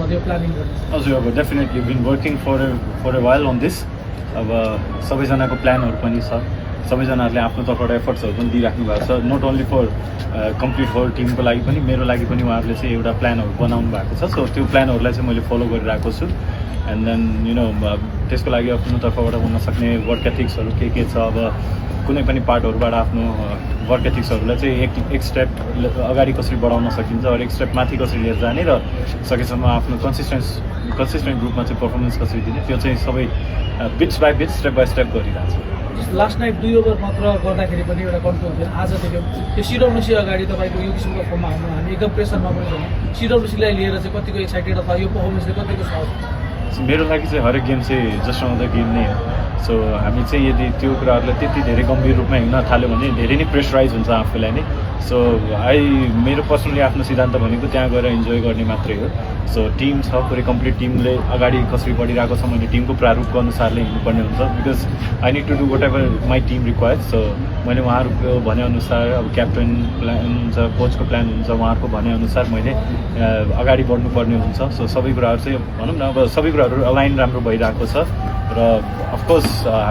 भयो प्लानिङ गर्नु? हजुर, अब definitely been working for a while on this. अब सबैजनाको प्लानहरू पनि छ, सबैजनाहरूले आफ्नो तर्फबाट एफर्ट्सहरू पनि दिइराख्नु भएको छ, not only for complete whole टिमको लागि पनि, मेरो लागि पनि उहाँहरूले चाहिँ एउटा प्लानहरू बनाउनु भएको छ। सो त्यो प्लानहरूलाई चाहिँ मैले फलो गरिरहेको छु। एन्ड देन त्यसको लागि आफ्नो तर्फबाट हुन सक्ने वर्क एथिक्सहरू के छ, अब कुनै पनि पार्टहरूबाट आफ्नो वर्क एथिक्सहरूलाई चाहिँ एक स्टेप अगाडि कसरी बढाउन सकिन्छ, अरू एक स्टेप माथि कसरी लिएर जाने, र सकेसम्म आफ्नो कन्सिस्टेन्ट रूपमा चाहिँ पर्फर्मेन्स कसरी दिने, त्यो चाहिँ सबै bits by bits, step by step गरिरहेको छु। लास्ट नाइट 2 ओभर मात्र गर्दाखेरि पनि एउटा कन्ट्रोल हुँदैन। आजदेखि त्यो सिडब्ल्युसी अगाडि तपाईँको यो किसिमको फर्ममा आउनु हामी एकदम प्रेसरमा पनि छौँ। सिडब्ल्युसीलाई लिएर चाहिँ कतिको एक्साइटेड अथवा यो पर्फर्मेन्सले कतिको सहज? मेरो लागि चाहिँ हरेक गेम चाहिँ जस्ट अनदर गेम नै हो। सो हामी चाहिँ यदि त्यो कुराहरूलाई त्यति धेरै गम्भीर रूपमा हिँड्न थाल्यो भने धेरै नै प्रेसराइज हुन्छ आफूलाई नै। सो मेरो पर्सनली आफ्नो सिद्धान्त भनेको त्यहाँ गएर इन्जोय गर्ने मात्रै हो। सो टिम छ, पुरै कम्प्लिट टिमले अगाडि कसरी बढिरहेको छ मैले टिमको प्रारूपको अनुसारले हिँड्नुपर्ने हुन्छ, because I need to do whatever my team requires. So मैले उहाँहरूको भनेअनुसार, अब क्याप्टन प्लान हुन्छ, कोचको प्लान हुन्छ, उहाँहरूको भनेअनुसार मैले अगाडि बढ्नुपर्ने हुन्छ। सो सबै कुराहरू चाहिँ भनौँ न, अब सबै कुराहरू अलाइन राम्रो भइरहेको छ र अफकोर्स